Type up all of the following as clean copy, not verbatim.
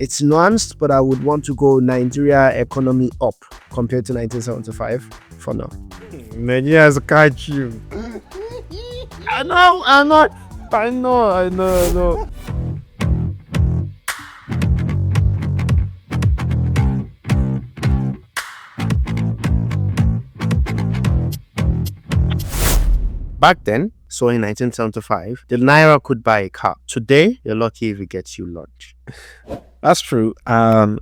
It's nuanced, but I would want to go Nigeria economy up compared to 1975 for now. Nigeria's catch you. I know. Back then, so in 1975, the Naira could buy a car. Today, you're lucky if it gets you lunch. That's true. I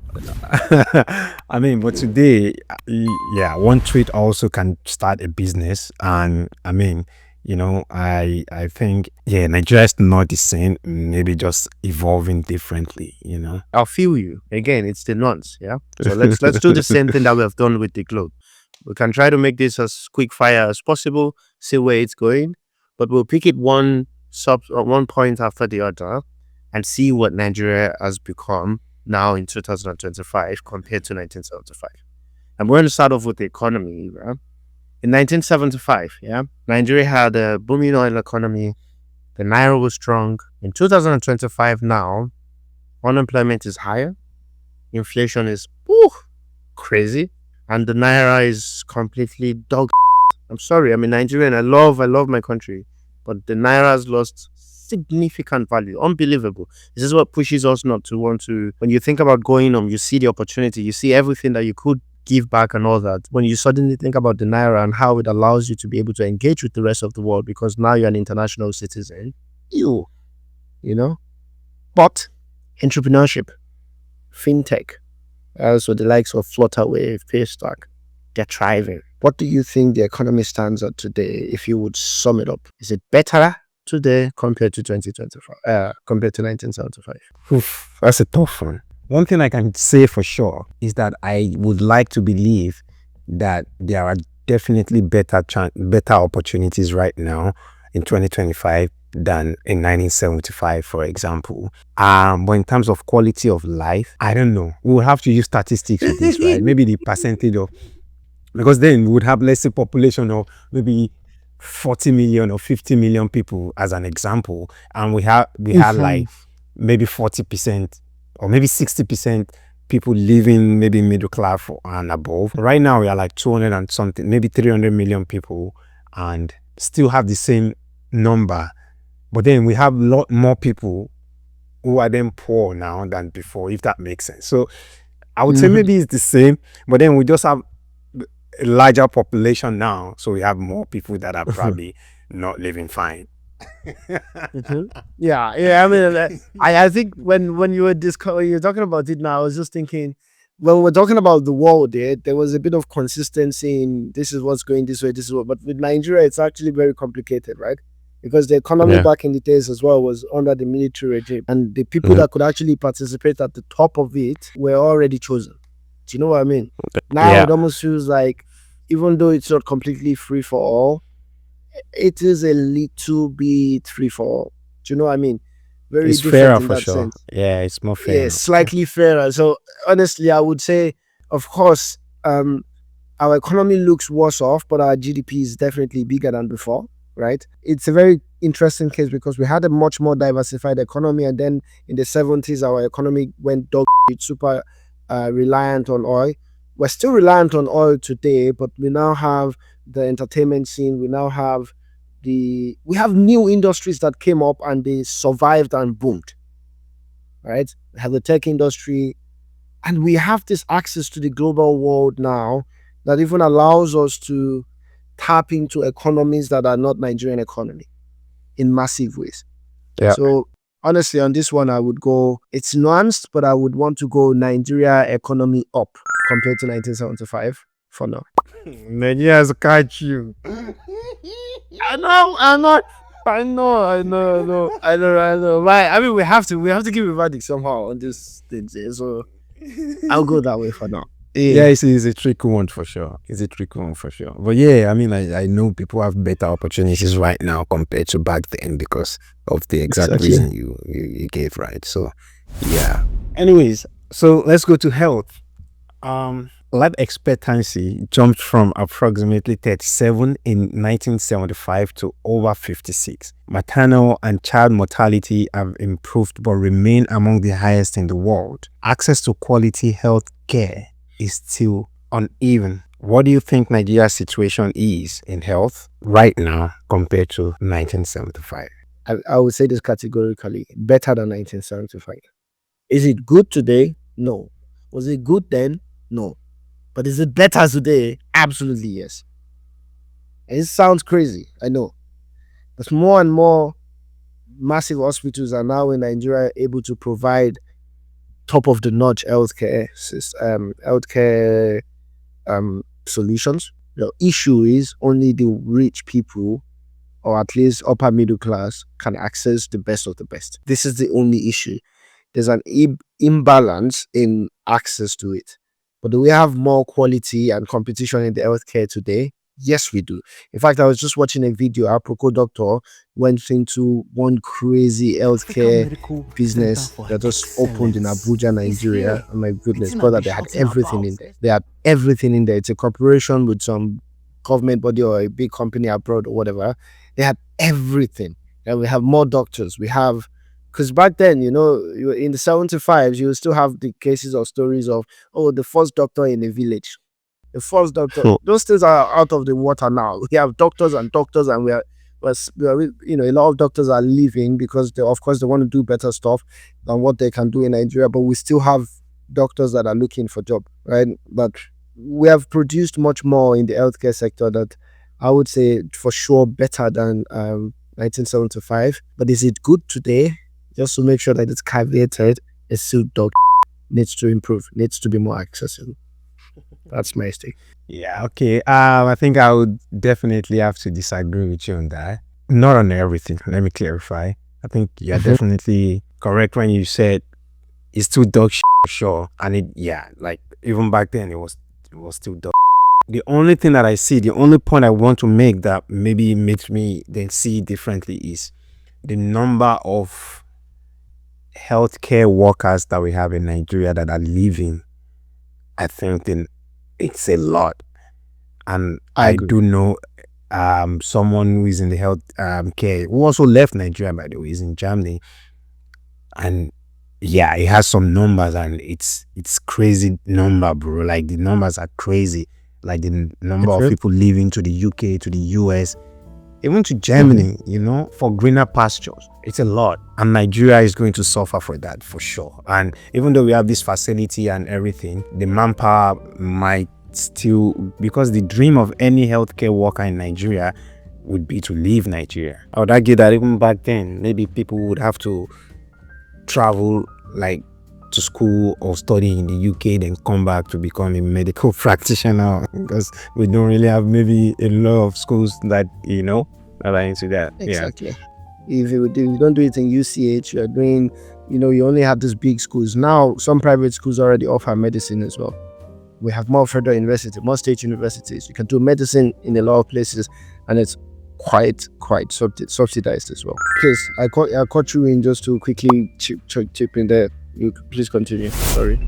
mean, but today, yeah, one tweet also can start a business. And I mean, I think, yeah, Nigeria is not the same, maybe just evolving differently, I'll feel you. Again, it's the nuance, yeah? So let's do the same thing that we have done with the globe. We can try to make this as quick fire as possible, see where it's going, but we'll pick it one point after the other and see what Nigeria has become now in 2025 compared to 1975. And we're going to start off with the economy. Right? In 1975, Nigeria had a booming oil economy. The Naira was strong. In 2025 now, unemployment is higher. Inflation is crazy. And the Naira is completely dog. I'm sorry, I'm a Nigerian. I love my country. But the Naira has lost significant value. Unbelievable. This is what pushes us not to want to. When you think about going home, you see the opportunity. You see everything that you could give back and all that. When you suddenly think about the Naira and how it allows you to be able to engage with the rest of the world because now you're an international citizen. But entrepreneurship, fintech, also the likes of Flutterwave, Paystack, they're thriving. What do you think the economy stands at today if you would sum it up? Is it better today compared to 2025, compared to 1975? Oof, that's a tough one. One thing I can say for sure is that I would like to believe that there are definitely better opportunities right now in 2025 than in 1975, for example. But in terms of quality of life, I don't know. We will have to use statistics with this, right? Maybe the percentage of, because then we would have, let's say, population of maybe 40 million or 50 million people as an example, and we had like maybe 40% or maybe 60% people living maybe middle class and above. Right now we are like 200 and something, maybe 300 million people, and still have the same number, but then we have a lot more people who are then poor now than before, if that makes sense. So I would say maybe it's the same, but then we just have a larger population now, so we have more people that are probably not living fine. Yeah. I mean, I think when you were talking about it now, I was just thinking, when we're talking about the world, there was a bit of consistency in this is what's going this way, this is what. But with Nigeria, it's actually very complicated, right? Because the economy back in the days as well was under the military regime, and the people that could actually participate at the top of it were already chosen. Do you know what I mean? Now it almost feels like, even though it's not completely free for all, it is a little bit free for all. Do you know what I mean? Very it's different fairer in for that sure. sense. Yeah, it's more fair. Yeah, slightly fairer. So honestly, I would say, of course, our economy looks worse off, but our GDP is definitely bigger than before, right? It's a very interesting case because we had a much more diversified economy, and then in the 70s, our economy went dog shit, super reliant on oil. We're still reliant on oil today, but we now have the entertainment scene. We now have we have new industries that came up and they survived and boomed, right? We have the tech industry, and we have this access to the global world now that even allows us to tap into economies that are not Nigerian economy in massive ways. Yeah. So honestly, on this one, I would go, it's nuanced, but I would want to go Nigeria economy up compared to 1975 for now. Nigeria's catch you. I know. Right. I mean, we have to give a verdict somehow on this thing. So I'll go that way for now. Yeah, it's a tricky one for sure. But yeah, I mean, I know people have better opportunities right now compared to back then because of the exact reason you gave, right? So yeah. Anyways, so let's go to health. life expectancy jumped from approximately 37 in 1975 to over 56. Maternal and child mortality have improved but remain among the highest in the world. Access to quality health care is still uneven. What do you think Nigeria's situation is in health right now compared to 1975? I would say this categorically better than 1975. Is it good today? No. Was it good then? No. But is it better today? Absolutely yes. And it sounds crazy, I know. But more and more massive hospitals are now in Nigeria able to provide top of the notch healthcare solutions. The issue is only the rich people, or at least upper middle class, can access the best of the best. This is the only issue. There's an imbalance in access to it. But do we have more quality and competition in the healthcare today? Yes, we do. In fact, I was just watching a video. Our Proco doctor went into one crazy healthcare business that just opened in Abuja, Nigeria. Oh my goodness, brother, they had everything in there. They had everything in there. It's a corporation with some government body or a big company abroad or whatever. They had everything. And we have more doctors. We have, because back then, in the 75s, you still have the cases or stories of, oh, the first doctor in a village. The first doctor, those things are out of the water now. We have doctors, and we are, a lot of doctors are leaving because of course, they want to do better stuff than what they can do in Nigeria. But we still have doctors that are looking for job, right? But we have produced much more in the healthcare sector that I would say for sure better than 1975. But is it good today? Just to make sure that it's caveated, it's still needs to improve, needs to be more accessible. That's my stake. Yeah, okay. I think I would definitely have to disagree with you on that. Not on everything. Let me clarify. I think you're definitely correct when you said it's still dog shit for sure. And like even back then it was still dog. The only thing that I see, the only point I want to make that maybe makes me then see differently is the number of healthcare workers that we have in Nigeria that are leaving. I think it's a lot. And I do know someone who is in the health care who also left Nigeria, by the way. He's in Germany. And yeah, it has some numbers, and it's crazy number, bro. Like the numbers are crazy. Like the number of people leaving to the UK, to the US, even to Germany, for greener pastures. It's a lot. And Nigeria is going to suffer for that, for sure. And even though we have this facility and everything, the manpower might still, because the dream of any healthcare worker in Nigeria would be to leave Nigeria. I would argue that even back then, maybe people would have to travel like to school or study in the UK, then come back to become a medical practitioner, because we don't really have maybe a lot of schools that that are into that. Exactly. If you don't do it in UCH, you're doing, you only have these big schools. Now some private schools already offer medicine as well. We have more federal universities, more state universities. You can do medicine in a lot of places, and it's quite subsidized as well. Please, I caught you in just to quickly chip in there. You please continue. Sorry.